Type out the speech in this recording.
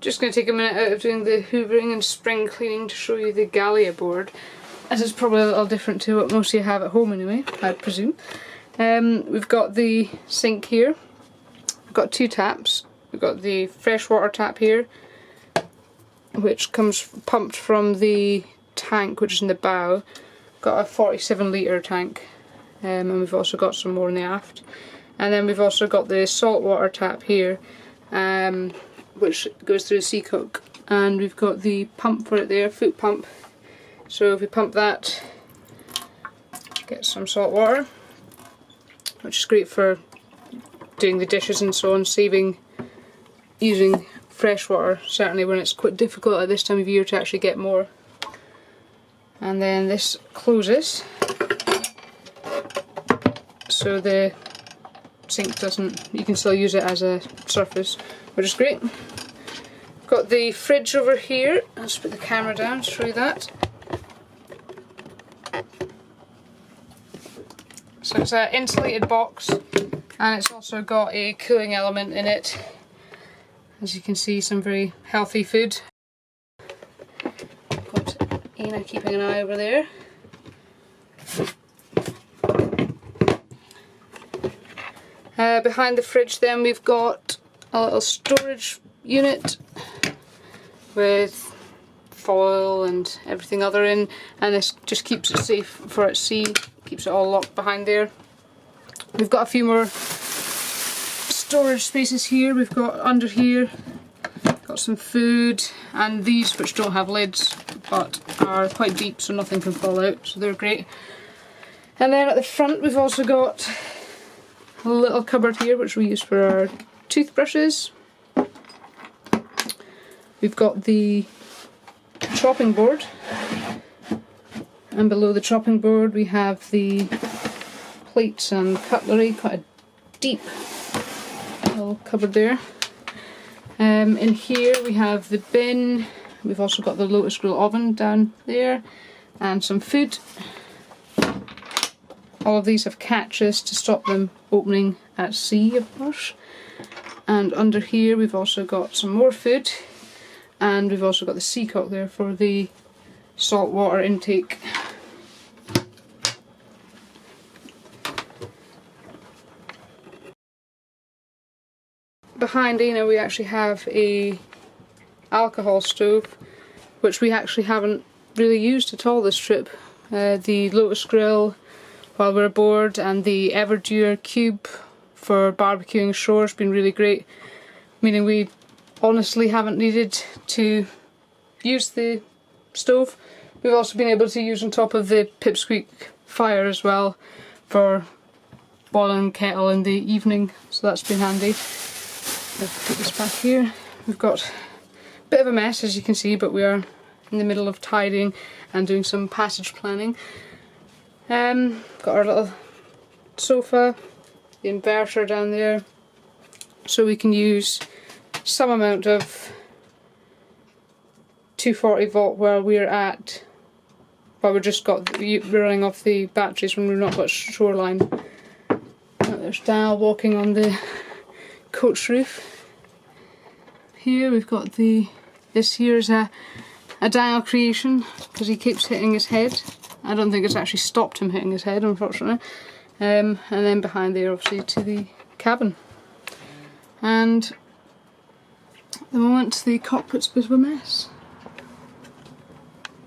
Just going to take a minute out of doing the hoovering and spring cleaning to show you the Galley board, as it's probably a little different to what most of you have at home anyway, I'd presume. We've got the sink here, we've got two taps, we've got the freshwater tap here, which comes pumped from the tank which is in the bow. Got a 47 litre tank, and we've also got some more in the aft. And then we've also got the saltwater tap here, which goes through the sea coke, and we've got the pump for it there, foot pump. So if we pump that, get some salt water, which is great for doing the dishes and so on, using fresh water, certainly when it's quite difficult at this time of year to actually get more. And then this closes, so the sink doesn't, you can still use it as a surface, which is great. Got the fridge over here. I'll just put the camera down to show you that. So it's an insulated box, and it's also got a cooling element in it. As you can see, some very healthy food. Got Ina keeping an eye over there. Behind the fridge then we've got a little storage unit with foil and everything other in, and this just keeps it safe for at sea, keeps it all locked behind there. We've got a few more storage spaces here. We've got under here, got some food, and these which don't have lids but are quite deep so nothing can fall out, so they're great. And then at the front we've also got a little cupboard here which we use for our toothbrushes. We've got the chopping board, and below the chopping board we have the plates and cutlery, quite a deep little cupboard there. In here we have the bin, we've also got the Lotus Grill oven down there, and some food. All of these have catches to stop them opening at sea, of course. And under here we've also got some more food, and we've also got the sea cock there for the salt water intake. Behind Ina we actually have a alcohol stove, which we actually haven't really used at all this trip. The Lotus Grill while we're aboard, and the Everdure cube for barbecuing ashore has been really great, meaning we honestly haven't needed to use the stove. We've also been able to use on top of the pipsqueak fire as well for boiling kettle in the evening, so that's been handy. Let's put this back here. We've got a bit of a mess as you can see, but we are in the middle of tidying and doing some passage planning. Got our little sofa, the inverter down there, so we can use some amount of 240 volt while we're just running off the batteries when we've not got shoreline. There's Dal walking on the coach roof. Here we've got this here is a Dial creation because he keeps hitting his head. I don't think it's actually stopped him hitting his head, unfortunately. And then behind there obviously to the cabin. And at the moment the cockpit's a bit of a mess.